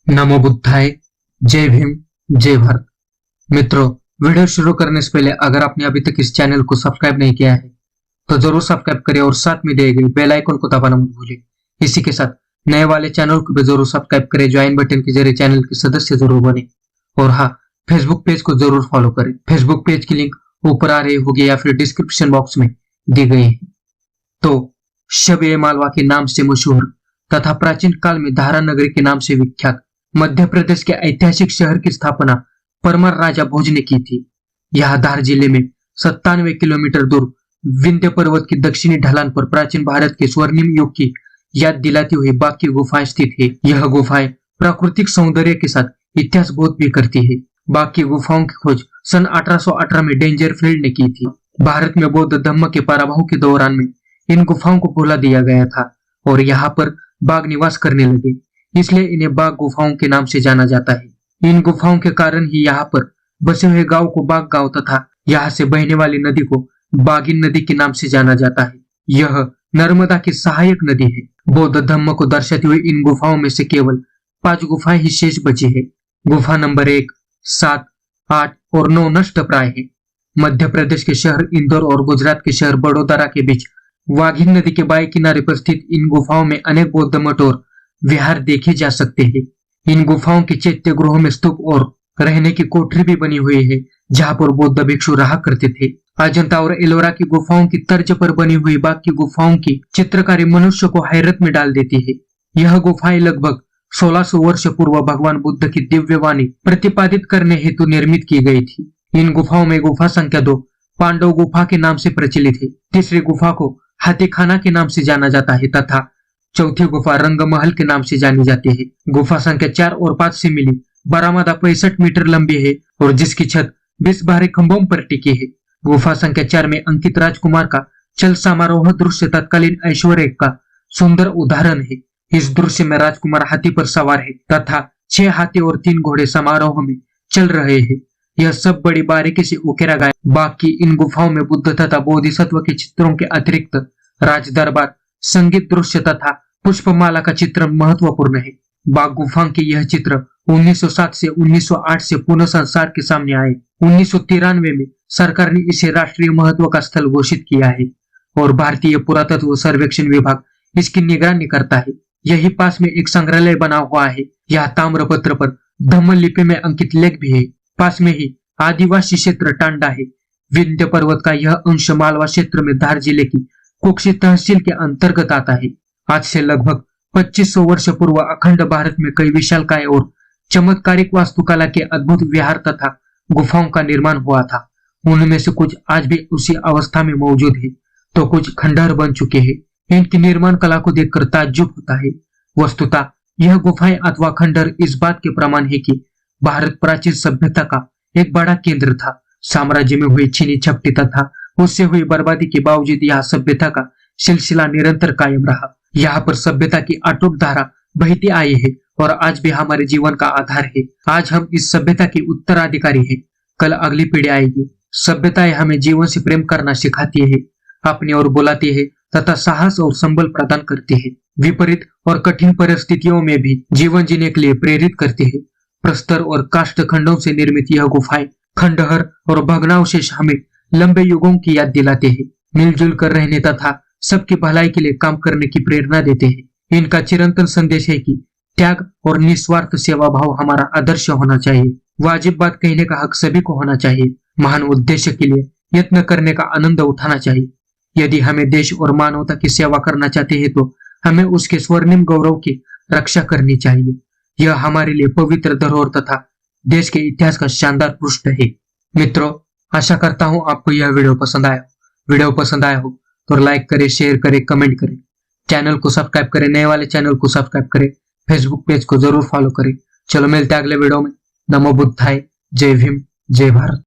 नमो बुद्धाय। जय भीम। जय भारत। मित्रों, वीडियो शुरू करने से पहले अगर आपने अभी तक इस चैनल को सब्सक्राइब नहीं किया है तो जरूर सब्सक्राइब करें और साथ में दिए गए बेल आइकन को दबाना मत भूलें। इसी के साथ नए वाले चैनल को भी जरूर सब्सक्राइब करें, ज्वाइन बटन के जरिए चैनल के सदस्य जरूर बने और हाँ, फेसबुक पेज को जरूर फॉलो करें। फेसबुक पेज की लिंक ऊपर आ रही होगी या फिर डिस्क्रिप्शन बॉक्स में दी गई है। तो शब-ए-मालवा के नाम से मशहूर तथा प्राचीन काल में धारा नगरी के नाम से विख्यात मध्य प्रदेश के ऐतिहासिक शहर की स्थापना परमार राजा भोज ने की थी। यह धार जिले में 97 किलोमीटर दूर विंध्य पर्वत की दक्षिणी ढलान पर प्राचीन भारत के स्वर्णिम युग की याद दिलाती हुई बाघ की गुफाएं स्थित है। यह गुफाएं प्राकृतिक सौंदर्य के साथ इतिहास बोध भी करती है। बाघ की गुफाओं की खोज सन 1818 में डेंजरफील्ड ने की थी। भारत में बौद्ध धर्म के पराभव के दौरान में इन गुफाओं को खोला दिया गया था और यहाँ पर बाघ निवास करने लगे, इसलिए इन्हें बाघ गुफाओं के नाम से जाना जाता है। इन गुफाओं के कारण ही यहाँ पर बसे हुए गांव को बाघ गांव तथा यहाँ से बहने वाली नदी को बाघिन नदी के नाम से जाना जाता है। यह नर्मदा की सहायक नदी है। बौद्ध धर्म को दर्शाती हुई इन गुफाओं में से केवल 5 गुफाएं ही शेष बची है। गुफा नंबर 1, 7, 8 और 9 नष्ट प्राय है। मध्य प्रदेश के शहर इंदौर और गुजरात के शहर बड़ोदरा के बीच वाघिन नदी के बाएं किनारे पर स्थित इन गुफाओं में अनेक बौद्ध मठ और विहार देखे जा सकते हैं। इन गुफाओं के चैत्य गृहों में स्तूप और रहने की कोठरी भी बनी हुई है, जहां पर बौद्ध भिक्षु रहा करते थे। अजंता और एलोरा की गुफाओं की तर्ज पर बनी हुई बाघ की गुफाओं की चित्रकारी मनुष्य को हैरत में डाल देती है। यह गुफाएं लगभग 1600 वर्ष पूर्व भगवान बुद्ध की दिव्य वाणी प्रतिपादित करने हेतु निर्मित की गई थी। इन गुफाओं में गुफा संख्या 2 पांडव गुफा के नाम से प्रचलित है। तीसरी गुफा को हाथीखाना के नाम से जाना जाता है तथा चौथी गुफा रंगमहल के नाम से जानी जाती है। गुफा संख्या 4 और 5 से मिली बरामदा 65 मीटर लंबी है और जिसकी छत 20 भारी खंभों पर टिकी है। गुफा संख्या 4 में अंकित राजकुमार का चल समारोह दृश्य तत्कालीन ऐश्वर्य का सुंदर उदाहरण है। इस दृश्य में राजकुमार हाथी पर सवार है तथा 6 हाथी और 3 घोड़े समारोह में चल रहे हैं। यह सब बड़ी बारीकी से उकेरा गया। बाकी इन गुफाओं में बुद्ध तथा बोधिसत्व के चित्रों के अतिरिक्त राज दरबार, संगीत दृश्य तथा पुष्पमाला का चित्र महत्वपूर्ण है। बाघ गुफा के यह चित्र 1907 से 1908 से पुनः संसार के सामने आए। 1993 में सरकार ने इसे राष्ट्रीय महत्व का स्थल घोषित किया है और भारतीय पुरातत्व सर्वेक्षण विभाग इसकी निगरानी करता है। यही पास में एक संग्रहालय बना हुआ है। यह ताम्रपत्र पर धम्म लिपि में अंकित लेख भी है। पास में ही आदिवासी क्षेत्र टांडा है। विंध्य पर्वत का यह अंश मालवा क्षेत्र में धार जिले की कुक्षी तहसील के अंतर्गत आता है। आज से लगभग 2500 वर्ष पूर्व अखंड भारत में कई विशालकाय और चमत्कारिक वास्तुकला के अद्भुत विहार तथा गुफाओं का निर्माण हुआ था। उनमें से कुछ आज भी उसी अवस्था में मौजूद है तो कुछ खंडहर बन चुके हैं। इनकी निर्माण कला को देखकर ताज्जुब होता है। वस्तुतः यह गुफाएं अथवा खंडहर इस बात के प्रमाण है कि भारत प्राचीन सभ्यता का एक बड़ा केंद्र था। साम्राज्य में हुई छीनी झपटी तथा उससे हुई बर्बादी के बावजूद यह सभ्यता का सिलसिला निरंतर कायम रहा। यहाँ पर सभ्यता की अटूट धारा बहती आई है और आज भी हमारे जीवन का आधार है। आज हम इस सभ्यता के उत्तराधिकारी हैं, कल अगली पीढ़ी आएगी। सभ्यताएं हमें जीवन से प्रेम करना सिखाती है, अपनी ओर बुलाती है तथा साहस और संबल प्रदान करती है। विपरीत और कठिन परिस्थितियों में भी जीवन जीने के लिए प्रेरित करती है। प्रस्तर और काष्ठ खंडों से निर्मित यह गुफाएं, खंडहर और भग्नावशेष हमें लंबे युगों की याद दिलाते हैं, मिलजुल कर रहने तथा सबकी भलाई के लिए काम करने की प्रेरणा देते हैं। इनका चिरंतन संदेश है कि त्याग और निस्वार्थ सेवा भाव हमारा आदर्श होना चाहिए। वाजिब बात कहने का हक सभी को होना चाहिए। महान उद्देश्य के लिए यत्न करने का आनंद उठाना चाहिए। यदि हमें देश और मानवता की सेवा करना चाहते हैं तो हमें उसके स्वर्णिम गौरव की रक्षा करनी चाहिए। यह हमारे लिए पवित्र धरोहर तथा देश के इतिहास का शानदार पृष्ठ है। मित्रों, आशा करता हूँ आपको यह वीडियो पसंद आया। वीडियो पसंद आया हो तो लाइक करें, शेयर करें, कमेंट करें, चैनल को सब्सक्राइब करें, नए वाले चैनल को सब्सक्राइब करें, फेसबुक पेज को जरूर फॉलो करें। चलो मिलते हैं अगले वीडियो में। नमो बुद्धाय। जय भीम। जय भारत।